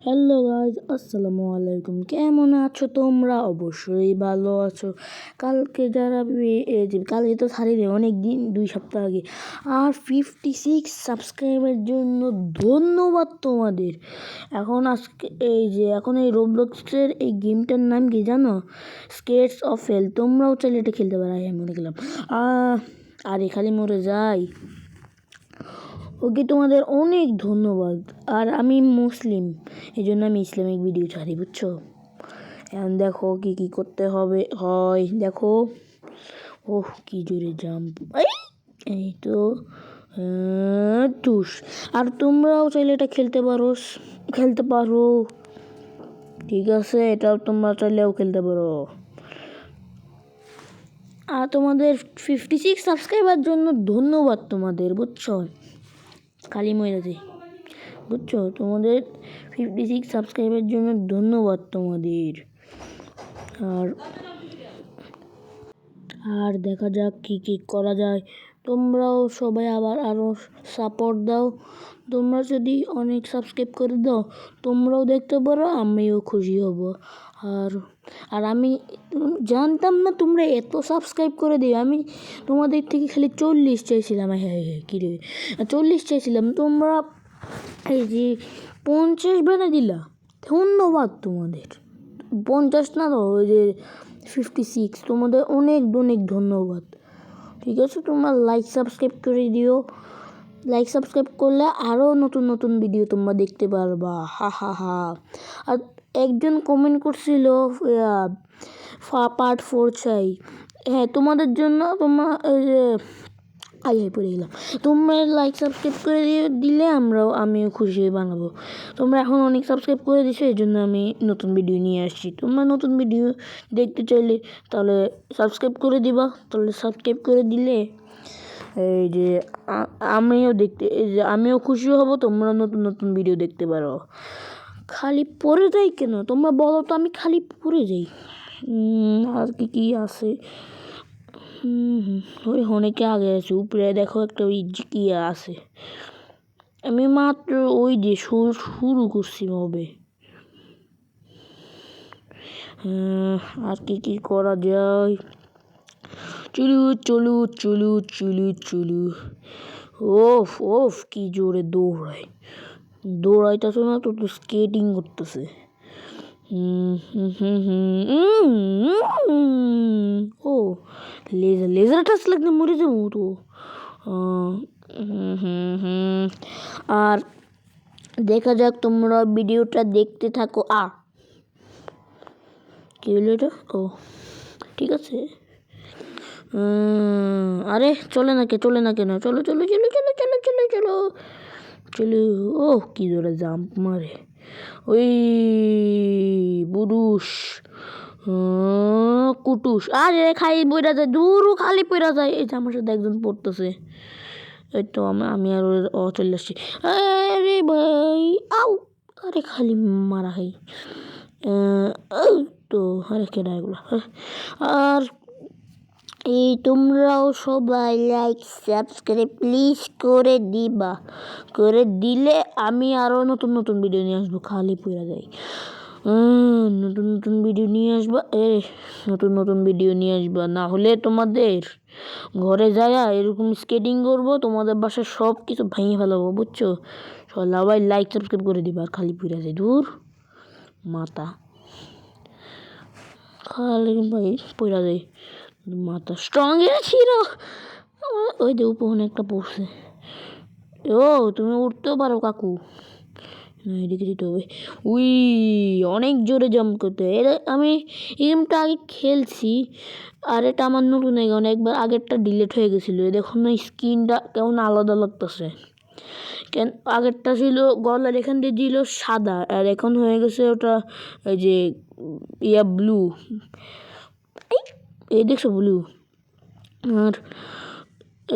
Hello guys, আসসালামু আলাইকুম। কেমন আছো তোমরা? অবশ্যই ভালো আছো। কালকে যারা কালকে তো ছাড়িনি, অনেক দিন, 2 সপ্তাহ আগে। আর 56 সাবস্ক্রাইবের জন্য ধন্যবাদ তোমাদের। এখন এই রোবলক্সের এই গেমটার নাম কি জানো? Skates of hell. তোমরাও চাইলে এটা খেলতে পারো। আমি মনে গেলাম আরে খালি মরে যাই। ওকে, তোমাদের অনেক ধন্যবাদ। আর আমি মুসলিম, এই জন্য আমি ইসলামিক ভিডিও ছাড়ি, বুঝছো? এখন দেখো কি করতে হয় দেখো। ওহ, কি জোরে জাম্প! এই তো টুস। আর তোমরাও চাইলে এটা খেলতে পারো। ঠিক আছে, এটাও তোমরা চাইলেও খেলতে পারো। আর তোমাদের 56 সাবস্ক্রাইবার জন্য ধন্যবাদ তোমাদের, বুঝছো? খালি মহিলাতে, বুঝছো? তোমাদের 56 সাবস্ক্রাইবের জন্য ধন্যবাদ তোমাদের। আর দেখা যাক কি করা যায়। তোমরাও সবাই আরও সাপোর্ট দাও। তোমরা যদি অনেক সাবস্ক্রাইব করে দাও, তোমরাও দেখতে পারো, আমিও খুশি হব। আর আমি জানতাম না তোমরা এত সাবস্ক্রাইব করে দিও। আমি তোমাদের থেকে খালি 40 চাইছিলাম। হ্যাঁ, কিরে 40 চাইছিলাম, তোমরা এই যে 50 বেড়ে দিলা। ধন্যবাদ তোমাদের। 50 না তো, ওই যে 56। তোমাদের অনেক ধন্যবাদ। ঠিক আছে, তোমরা লাইক সাবস্ক্রাইব করে দিও। লাইক সাবস্ক্রাইব করলে আরও নতুন ভিডিও তোমরা দেখতে পারবা। হা। আর একজন কমেন্ট করছিল পার্ট 4 চাই। হ্যাঁ, তোমাদের জন্য পড়ে গেলাম। তোমরা লাইক সাবস্ক্রাইব করে দিলে আমিও খুশি হয়ে বানাবো। তোমরা এখন অনেক সাবস্ক্রাইব করে দিছো, এই জন্য আমি নতুন ভিডিও নিয়ে আসছি। তোমরা নতুন ভিডিও দেখতে চাইলে তাহলে সাবস্ক্রাইব করে দিবা। তাহলে সাবস্ক্রাইব করে দিলে এই যে আমিও খুশি হব। তোমরা নতুন ভিডিও দেখতে পারো। খালি পড়ে যাই কেন তোমরা বলো তো? আমি খালি পড়ে যাই। আর কি আছে? ওই অনেকে আগে আছে। উপরে দেখো একটা ওই কি আছে। আমি মাত্র ওই যে শুরু করছি হবে। আর কি করা যায়? চলু। ওফ কি জোরে দৌড়াইতেছে না তো, স্কেটিং করতেছে। ও লেজার টাচ লাগলে মরে যাবো তো। আর দেখা যাক, তোমরা ভিডিওটা দেখতে থাকো। কি হলো এটা? ও ঠিক আছে। আরে চলে না কেন? চলো। ও কি জোরে জাম্প মারে ওই বুরুষ কুটুস। আরে খাই বইরা যায়, দূরও খালি পড়া যায়। এই যে আমার সাথে একজন পড়তেছে। এই তো আমি আর চলে আসছি। আরে ভাই, আউ! আরে খালি মারা খাই। তো আরে কেডা এগুলো? আর এই তোমরাও সবাই লাইক সাবস্ক্রাইব প্লিজ করে দিবা। করে দিলে আমি আরও নতুন ভিডিও নিয়ে আসবো। খালি পড়া যায়। নতুন ভিডিও নিয়ে আসবা। নতুন ভিডিও নিয়ে আসবা, না হলে তোমাদের ঘরে যায় এরকম স্কেটিং করবো। তোমাদের বাসায় সব কিছু ভেঙে ফেলাবো, বুঝছো? সবাই লাইক সাবস্ক্রাইব করে দিবা। আর খালি পড়া যায়, দূর মাথা খালি ভাই পড়া যায়, মাথা স্ট্রং ছিল। ওই যে উপরে একটা পড়ছে। ও তুমি উঠতেও পারো কাকু। এদিকে দিতে হবে। উই অনেক জোরে জাম্প করতে হয়। আমি এই গেমটা আগে খেলছি। আর এটা আমার নতুন কারণ একবার আগেরটা ডিলিট হয়ে গেছিলো। দেখুন না, স্কিনটা কেমন আলাদা লাগতেছে। আগেরটা ছিল গলার এখান দিয়ে দিল সাদা, আর এখন হয়ে গেছে ওটা ওই যে ব্লু। এই দেখছো ব্লু? আর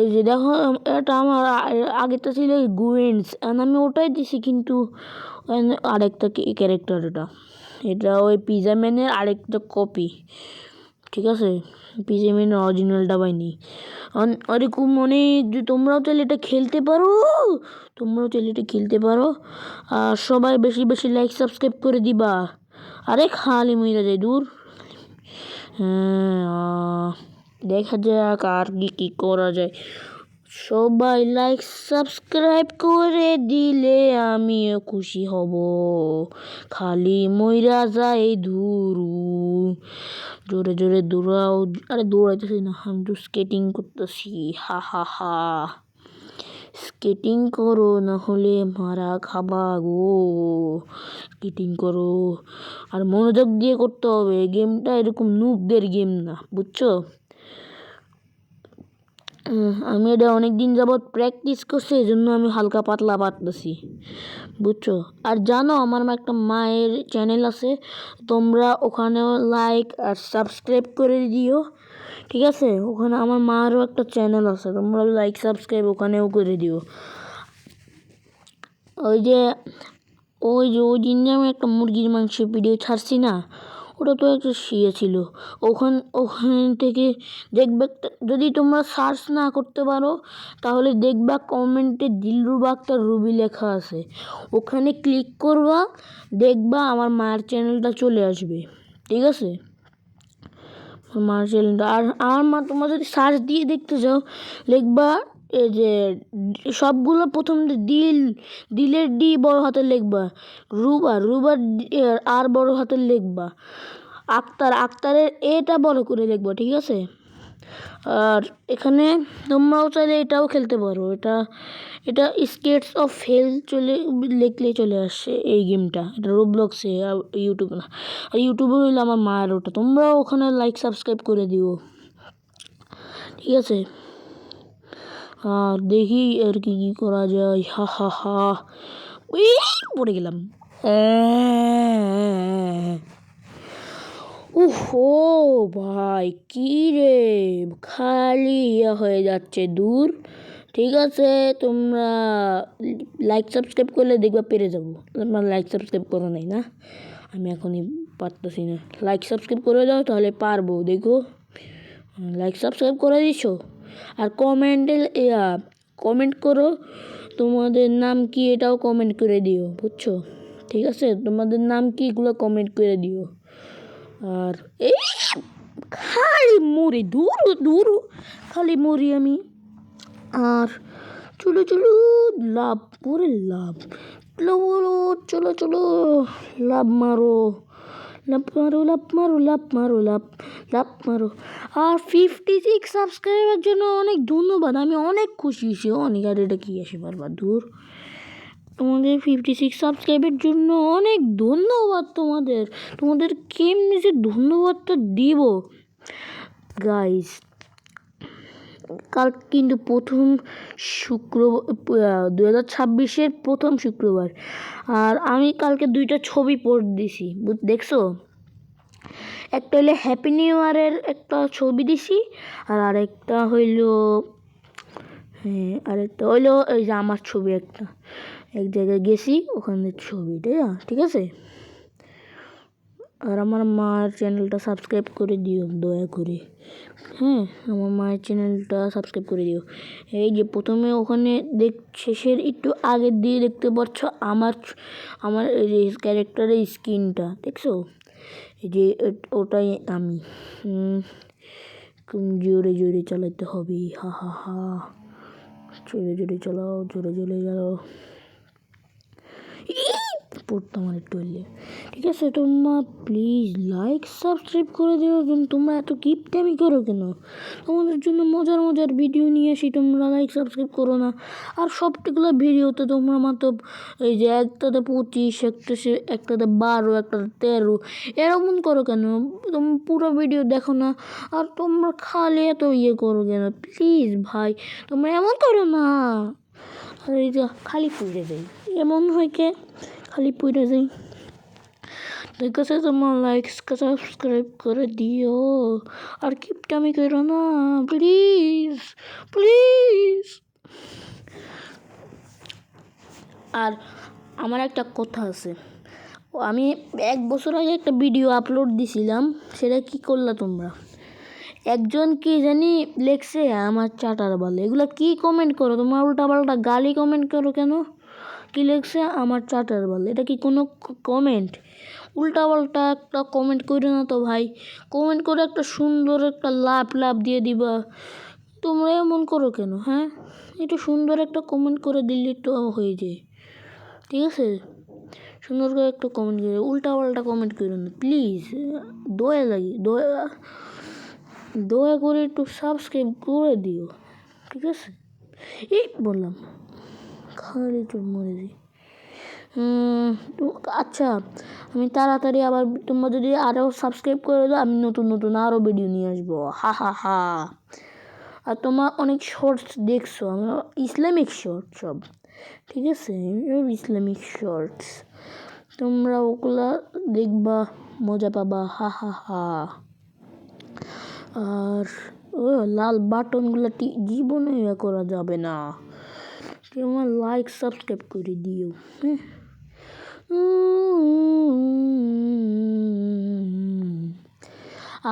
এই যে দেখো, এটা আমার আগেরটা ছিল গুয়েন্স, আমি ওটাই দিছি। কিন্তু আরেকটা ক্যারেক্টার, এটা ওই পিজা ম্যানের আরেকটা কপি। ঠিক আছে, পিসি মিনি অরিজিনালটা পাইনি। এরকম অনেক তোমরাও চাইলে এটা খেলতে পারো, আর সবাই বেশি বেশি লাইক সাবস্ক্রাইব করে দিবা। আরে খালি মইরা যায় দূর। হ্যাঁ, দেখা যাক আর কি করা যায়। সবাই লাইক সাবস্ক্রাইব করে দিলে আমিও খুশি হব। খালি মইরা যায় ধুরু। জোরে জোরে দৌড়াও। আরে দৌড়াইতেছি না, আমি তো স্কেটিং করতেছি। হা হা হা, স্কেটিং করো না হলে মারা খাবা গো। স্কেটিং করো, আর মনোযোগ দিয়ে করতে হবে। গেমটা এরকম নুবদের গেম না, বুঝছো? আমি এটা অনেকদিন যাবৎ প্র্যাকটিস করছি, এই জন্য আমি হালকা পাতলা পারতেছি, বুঝছো? আর জানো আমার একটা মায়ের চ্যানেল আছে, তোমরা ওখানেও লাইক আর সাবস্ক্রাইব করে দিও, ঠিক আছে? ওখানে আমার মারও একটা চ্যানেল আছে, তোমরা লাইক সাবস্ক্রাইব ওখানেও করে দিও। ওই দিন যে আমি একটা মুরগির মাংসের ভিডিও ছাড়ছি না, ওটা তো একটা ছিল। ওখান থেকে দেখবে, যদি তোমরা সার্চ না করতে পারো তাহলে দেখবা কমেন্টে দিলরুবা আক্তার রুবি লেখা আছে, ওখানে ক্লিক করবা, দেখবা আমার মায়ের চ্যানেলটা চলে আসবে, ঠিক আছে? মায়ের চ্যানেলটা। আর আমার মা, তোমরা যদি সার্চ দিয়ে দেখতে যাও, লিখবা এই যে সবগুলো প্রথম দিলের ডি বড় হাতের লিখবা, রুবার আর বড় হাতের লিখবা, আক্তারের এটা বড় করে লিখবা, ঠিক আছে? আর এখানে তোমরাও চাইলে এটাও খেলতে পারো, এটা স্কেটস অফ হেল লিখলে চলে আসছে এই গেমটা। এটা রোবলক্সে, ইউটিউবে না। আর ইউটিউবে হইলে আমার মায়ের ওটা, তোমরাও ওখানে লাইক সাবস্ক্রাইব করে দিও, ঠিক আছে? আর দেখি আর কি করা যায়। হা হা হা, ওই পড়ে গেলাম। ওহো ভাই, কি রে, খালি হয়ে যাচ্ছে দূর। ঠিক আছে, তোমরা লাইক সাবস্ক্রাইব করলে দেখবা পেরে যাবো। তোমরা লাইক সাবস্ক্রাইব করো নাই না, আমি এখনই পারতেছি না। লাইক সাবস্ক্রাইব করে দাও, তাহলে পারবো। দেখো, লাইক সাবস্ক্রাইব করে দিছো। আর কমেন্ট করো তোমাদের নাম কি, এটাও কমেন্ট করে দিও, বুঝছো? ঠিক আছে, তোমাদের নাম কি এগুলো কমেন্ট করে দিও। আর এই খালি মরি, দূর খালি মরি আমি। আর চলো লাভ, পুরো লাভ, চলো লাভ মারো। আর 56 সাবস্ক্রাইবের জন্য অনেক ধন্যবাদ, আমি অনেক খুশি হয়েছি অনেক। আর এটা কি আসে বারবার দূর। তোমাদের 56 সাবস্ক্রাইবের জন্য অনেক ধন্যবাদ। তোমাদের কেমনি যে ধন্যবাদটা দিব গাইস। কাল কিন্তু প্রথম শুক্রবার, 2026-এর প্রথম শুক্রবার। আর আমি কালকে 2টা ছবি পোস্ট দিছি, দেখছো? একটা হইলো হ্যাপি নিউ ইয়ারের একটা ছবি দিছি, আর আরেকটা হইলো এই যে আমার ছবি, এক জায়গায় গেছি ওখানের ছবিটা, ঠিক আছে? আর আমার মায়ের চ্যানেলটা সাবস্ক্রাইব করে দিও দয়া করে। হ্যাঁ, আমার মায়ের চ্যানেলটা সাবস্ক্রাইব করে দিও। এই যে প্রথমে ওখানে শেষের একটু আগের দিয়ে দেখতে পাচ্ছ আমার এই যে ক্যারেক্টারের স্কিনটা, দেখছো? এই যে ওটাই আমি। জোরে জোরে চালাতে হবে, হা হা হা, জোরে চালাও, চালাও। পড়তাম আর একটু হলে, ঠিক আছে? তোমরা প্লিজ লাইক সাবস্ক্রাইব করে দেওয়ার জন্য তোমরা এত কিপটামি করো কেন? তোমাদের জন্য মজার ভিডিও নিয়ে আসি, তোমরা লাইক সাবস্ক্রাইব করো না। আর সবগুলো ভিডিওতে তোমরা মাত্র এই যে একটাতে 25, একটাতে 12, একটাতে 13 এরকম করো কেন? তোমরা পুরো ভিডিও দেখো না, আর তোমরা খালি এত করো কেন? প্লিজ ভাই, তোমরা এমন করো না। আর এই যে খালি পুড়ে যাই, এমন হয় কে? খালি পুড়ে যাই। ঠিক আছে, তোমার লাইক সাবস্ক্রাইব করে দিও, আর কিপটামি করো না, প্লিজ। আর আমার একটা কথা আছে, আমি 1 বছর আগে একটা ভিডিও আপলোড দিছিলাম, সেটা কি করলা তোমরা? একজন কি জানি লেখছে আমার চাটার বাল। এগুলা কি কমেন্ট করো তোমার? উল্টাপাল্টা গালি কমেন্ট করো কেন? কি লেখছে আমার চাটার বাল? এটা কি কোনো কমেন্ট? উল্টাপাল্টা একটা কমেন্ট করে না তো ভাই। কমেন্ট করে একটা সুন্দর একটা লাভ দিয়ে দিবা। তোমরা এমন করো কেন? হ্যাঁ, একটু সুন্দর একটা কমেন্ট করে দিলে তো হয়ে যায়। ঠিক আছে, সুন্দর করে একটা কমেন্ট করে, উল্টাপাল্টা কমেন্ট করো না প্লিজ। দয়া লাগে, দয়া করে একটু সাবস্ক্রাইব করে দিও। ঠিক আছে, এই বললাম খালি তো মরে যাই। আচ্ছা, আমি তাড়াতাড়ি আবার, তোমরা যদি আরও সাবস্ক্রাইব করে দাও আমি নতুন আরও ভিডিও নিয়ে আসবো। হা হা হা। আর তোমার অনেক শর্টস দেখছো, আমি ইসলামিক শর্টস সব। ঠিক আছে, ইসলামিক শর্টস, তোমরা ওগুলা দেখবা, মজা পাবা। হা হা হা। আর লাল বাটনগুলো জীবনে করা যাবে না। তোমার লাইক সাবস্ক্রাইব করে দিও। হ্যাঁ,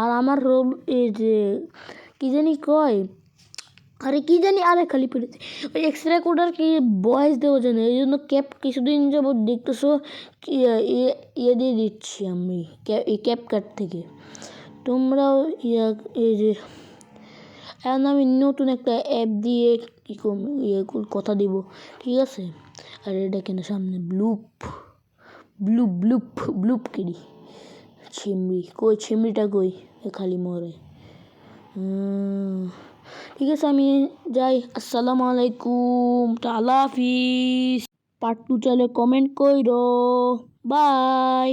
আর আমার এই যে কি জানি কয়, আরে খালি পড়েছে ওই এক্সরে কোডার কি ভয়েস দেওয়া যায় না, এই জন্য কিছুদিন যাবত দেখতেছো ইয়ে দিয়ে দিচ্ছি আমি এই ক্যাপকাট থেকে। তোমরাও এই যে এখন আমি নতুন একটা অ্যাপ দিয়ে কথা দিব। ঠিক আছে, আর এটা কেন সামনে ব্লুপ কিরি ছিমড়িটা কই খালি মরে। ঠিক আছে, আমি যাই। আসসালামু আলাইকুম, আল্লাহ হাফিজ। পার্ট 2 চাইলে কমেন্ট কইরো। বাই।